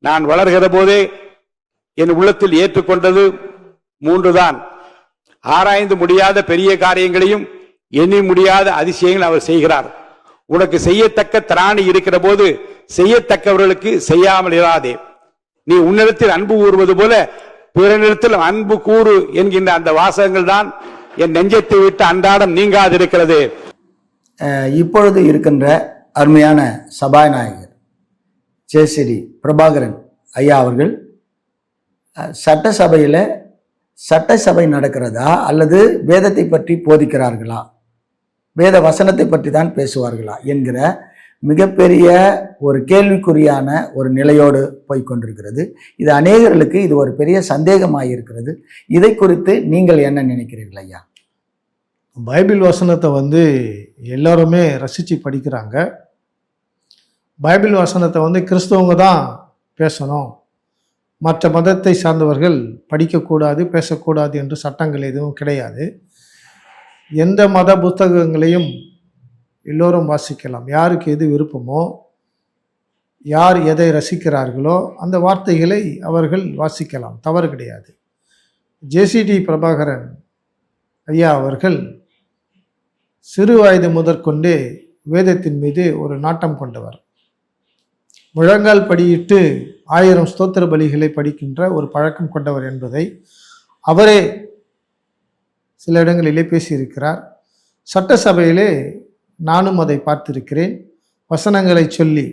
நான் வளர்கிற போதே என் உள்ளத்தில் ஏற்றுக்கொண்டது 3 தான். ஆராய்ந்து முடியாத பெரிய காரியங்களையும் எண்ணி முடியாத அதிசயங்கள் அவர் செய்கிறார். உனக்கு செய்யத்தக்க திராணி இருக்கிற போது செய்யத்தக்கவர்களுக்கு செய்யாமல் இராதே. நீ உன்னிடத்தில் அன்பு கூறுவது போல பிறனிடத்தில் அன்பு கூறு என்கின்ற அந்த வாசகங்கள் தான் என் நெஞ்சத்தை விட்டு அன்றாடம் நீங்காதிருக்கிறது. இப்பொழுது இருக்கின்ற அருமையான சபாநாயகர் ஜெயஸ்ரீ பிரபாகரன் ஐயா அவர்கள் சட்டசபையில் சட்டசபை நடக்கிறதா அல்லது வேதத்தை பற்றி போதிக்கிறார்களா, வேத வசனத்தை பற்றி தான் பேசுவார்களா என்கிற மிகப்பெரிய ஒரு கேள்விக்குறியான ஒரு நிலையோடு போய்கொண்டிருக்கிறது. இது அநேகர்களுக்கு இது ஒரு பெரிய சந்தேகமாக இருக்கிறது. இதை குறித்து நீங்கள் என்ன நினைக்கிறீர்கள் ஐயா? பைபிள் வசனத்தை எல்லாருமே ரசித்து படிக்கிறாங்க. பைபிள் வசனத்தை கிறிஸ்தவங்க தான் பேசணும், மற்ற மதத்தை சார்ந்தவர்கள் படிக்கக்கூடாது பேசக்கூடாது என்று சட்டங்கள் எதுவும் கிடையாது. எந்த மத புத்தகங்களையும் எல்லோரும் வாசிக்கலாம். யாருக்கு எது விருப்பமோ, யார் எதை ரசிக்கிறார்களோ அந்த வார்த்தைகளை அவர்கள் வாசிக்கலாம், தவறு கிடையாது. ஜேசிடி பிரபாகரன் ஐயா அவர்கள் சிறு வயது முதற்கொண்டே வேதத்தின் மீது ஒரு நாட்டம் கொண்டவர். முழங்கால் படியிட்டு 1000 ஸ்தோத்திர பலிகளை படிக்கின்ற ஒரு பழக்கம் கொண்டவர் என்பதை அவரே சில இடங்களிலே பேசியிருக்கிறார். சட்டசபையிலே நானும் அதை பார்த்திருக்கிறேன். வசனங்களை சொல்லி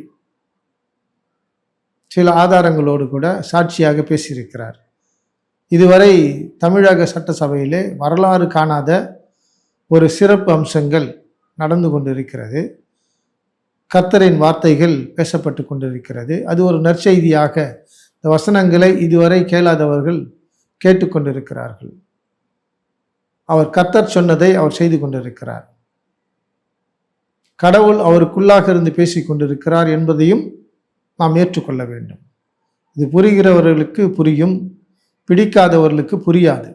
சில ஆதாரங்களோடு கூட சாட்சியாக பேசியிருக்கிறார். இதுவரை தமிழக சட்டசபையிலே வரலாறு காணாத ஒரு சிறப்பு அம்சங்கள் நடந்து கொண்டிருக்கிறது. கர்த்தரின் வார்த்தைகள் பேசப்பட்டு கொண்டிருக்கிறது. அது ஒரு நற்செய்தியாக இந்த வசனங்களை இதுவரை கேளாதவர்கள் கேட்டுக்கொண்டிருக்கிறார்கள். அவர் கர்த்தர் சொன்னதை அவர் செய்து கொண்டிருக்கிறார். கடவுள் அவருக்குள்ளாக இருந்து பேசிக் கொண்டிருக்கிறார் என்பதையும் நாம் ஏற்றுக்கொள்ள வேண்டும். இது புரிகிறவர்களுக்கு புரியும், பிடிக்காதவர்களுக்கு புரியாது.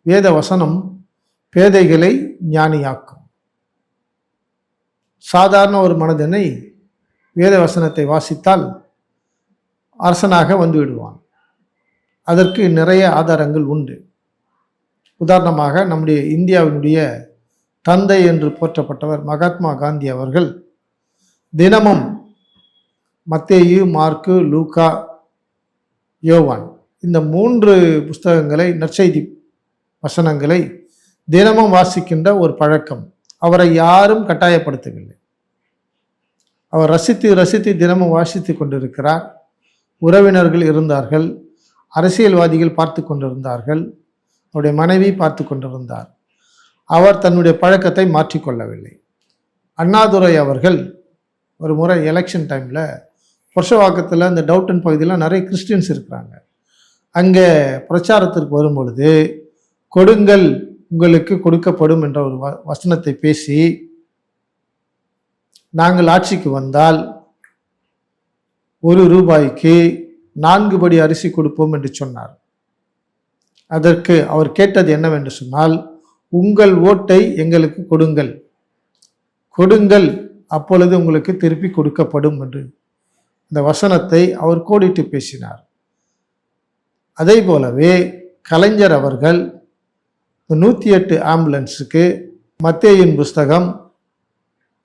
வேத வசனம் பேதைகளை ஞானியாக்கும். சாதாரண ஒரு மனிதனை வேத வசனத்தை வாசித்தால் அரசனாக வந்துவிடுவான். அதற்கு நிறைய ஆதாரங்கள் உண்டு. உதாரணமாக நம்முடைய இந்தியாவினுடைய தந்தை என்று போற்றப்பட்டவர் மகாத்மா காந்தி அவர்கள் தினமும் மத்தேயு, மார்க்கு, லூக்கா, யோவான் இந்த 3 புஸ்தகங்களை, நற்செய்தி வசனங்களை தினமும் வாசிக்கின்ற ஒரு பழக்கம். அவரை யாரும் கட்டாயப்படுத்தவில்லை. அவர் ரசித்து ரசித்து தினமும் வாசித்து கொண்டிருக்கிறார். உறவினர்கள் இருந்தார்கள், அரசியல்வாதிகள் பார்த்து கொண்டிருந்தார்கள், அவருடைய மனைவி பார்த்து கொண்டிருந்தார். அவர் தன்னுடைய பழக்கத்தை மாற்றிக்கொள்ளவில்லை. அண்ணாதுரை அவர்கள் ஒரு முறை எலெக்ஷன் டைமில் புருஷவாக்கத்தில் இந்த டவுட்டன் பகுதியில் நிறைய கிறிஸ்டியன்ஸ் இருக்கிறாங்க. அங்கே பிரச்சாரத்திற்கு வரும்பொழுது கொடுங்கள் உங்களுக்கு கொடுக்கப்படும் என்ற ஒரு வசனத்தை பேசி, நாங்கள் ஆட்சிக்கு வந்தால் 1 ரூபாய்க்கு 4 படி அரிசி கொடுப்போம் என்று சொன்னார். அதற்கு அவர் கேட்டது என்னவென்று சொன்னால், உங்கள் ஓட்டை எங்களுக்கு கொடுங்கள், கொடுங்கள் அப்பொழுது உங்களுக்கு திருப்பி கொடுக்கப்படும் என்று இந்த வசனத்தை அவர் கோடிட்டு பேசினார். அதே போலவே கலைஞர் அவர்கள் 108 ஆம்புலன்ஸுக்கு மத்தேயின் புஸ்தகம்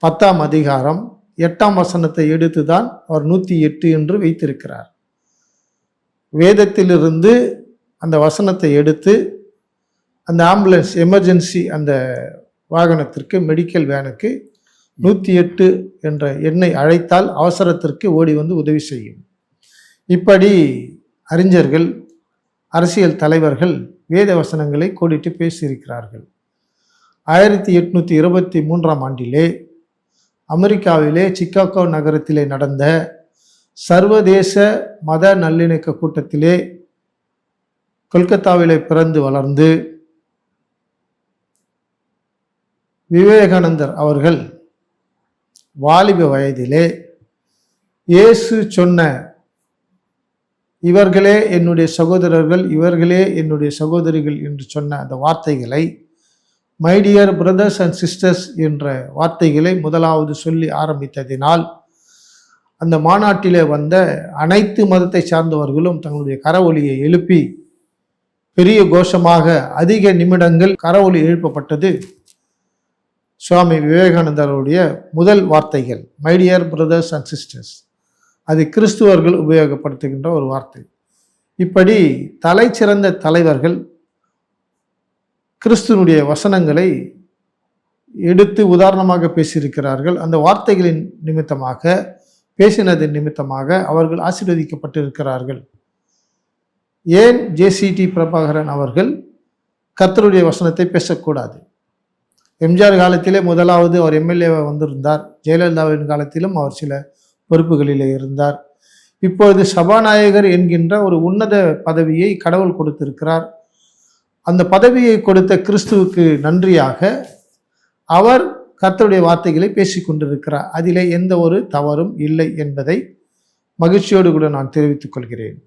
10ஆம் அதிகாரம் 8ஆம் வசனத்தை எடுத்து தான் அவர் 108 என்று வைத்திருக்கிறார். வேதத்திலிருந்து அந்த வசனத்தை எடுத்து அந்த ஆம்புலன்ஸ் எமர்ஜென்சி அந்த வாகனத்திற்கு, மெடிக்கல் வேனுக்கு 108 என்ற எண்ணை அழைத்தால் அவசரத்திற்கு ஓடி வந்து உதவி செய்யும். இப்படி அறிஞர்கள், அரசியல் தலைவர்கள் வேத வசனங்களை கோடிட்டு பேசியிருக்கிறார்கள். 1823ஆம் ஆண்டிலே அமெரிக்காவிலே சிகாகோ நகரத்திலே நடந்த சர்வதேச மத நல்லிணக்க கூட்டத்திலே கொல்கத்தாவிலே பிறந்து வளர்ந்து விவேகானந்தர் அவர்கள் வாலிப வயதிலே இயேசு சொன்ன இவர்களே என்னுடைய சகோதரர்கள், இவர்களே என்னுடைய சகோதரிகள் என்று சொன்ன அந்த வார்த்தைகளை, my dear brothers and sisters என்ற வார்த்தைகளை முதலாவது சொல்லி ஆரம்பித்ததினால் அந்த மாநாட்டிலே வந்த அனைத்து மதத்தை சார்ந்தவர்களும் தங்களுடைய கரவொலியை எழுப்பி பெரிய கோஷமாக அதிக நிமிடங்கள் கரவொலி எழுப்பப்பட்டது சுவாமி விவேகானந்தருடைய முதல் வார்த்தைகள், my dear brothers and sisters. அது கிறிஸ்துவர்கள் உபயோகப்படுத்துகின்ற ஒரு வார்த்தை. இப்படி தலை சிறந்த தலைவர்கள் கிறிஸ்துவனுடைய வசனங்களை எடுத்து உதாரணமாக பேசியிருக்கிறார்கள். அந்த வார்த்தைகளின் நிமித்தமாக, பேசினதின் நிமித்தமாக அவர்கள் ஆசீர்வதிக்கப்பட்டிருக்கிறார்கள். ஏன் ஜேசிடி பிரபாகரன் அவர்கள் கர்த்தருடைய வசனத்தை பேசக்கூடாது? எம்ஜிஆர் காலத்திலே முதலாவது அவர் எம்எல்ஏவாக வந்திருந்தார். ஜெயலலிதாவின் காலத்திலும் அவர் சில பொறுப்புகளிலே இருந்தார். இப்பொழுது சபாநாயகர் என்கின்ற ஒரு உன்னத பதவியை கடவுள் கொடுத்திருக்கிறார். அந்த பதவியை கொடுத்த கிறிஸ்துவுக்கு நன்றியாக அவர் கர்த்தருடைய வார்த்தைகளை பேசிக் கொண்டிருக்கிறார். அதிலே எந்த ஒரு தவறும் இல்லை என்பதை மகிழ்ச்சியோடு கூட நான் தெரிவித்துக் கொள்கிறேன்.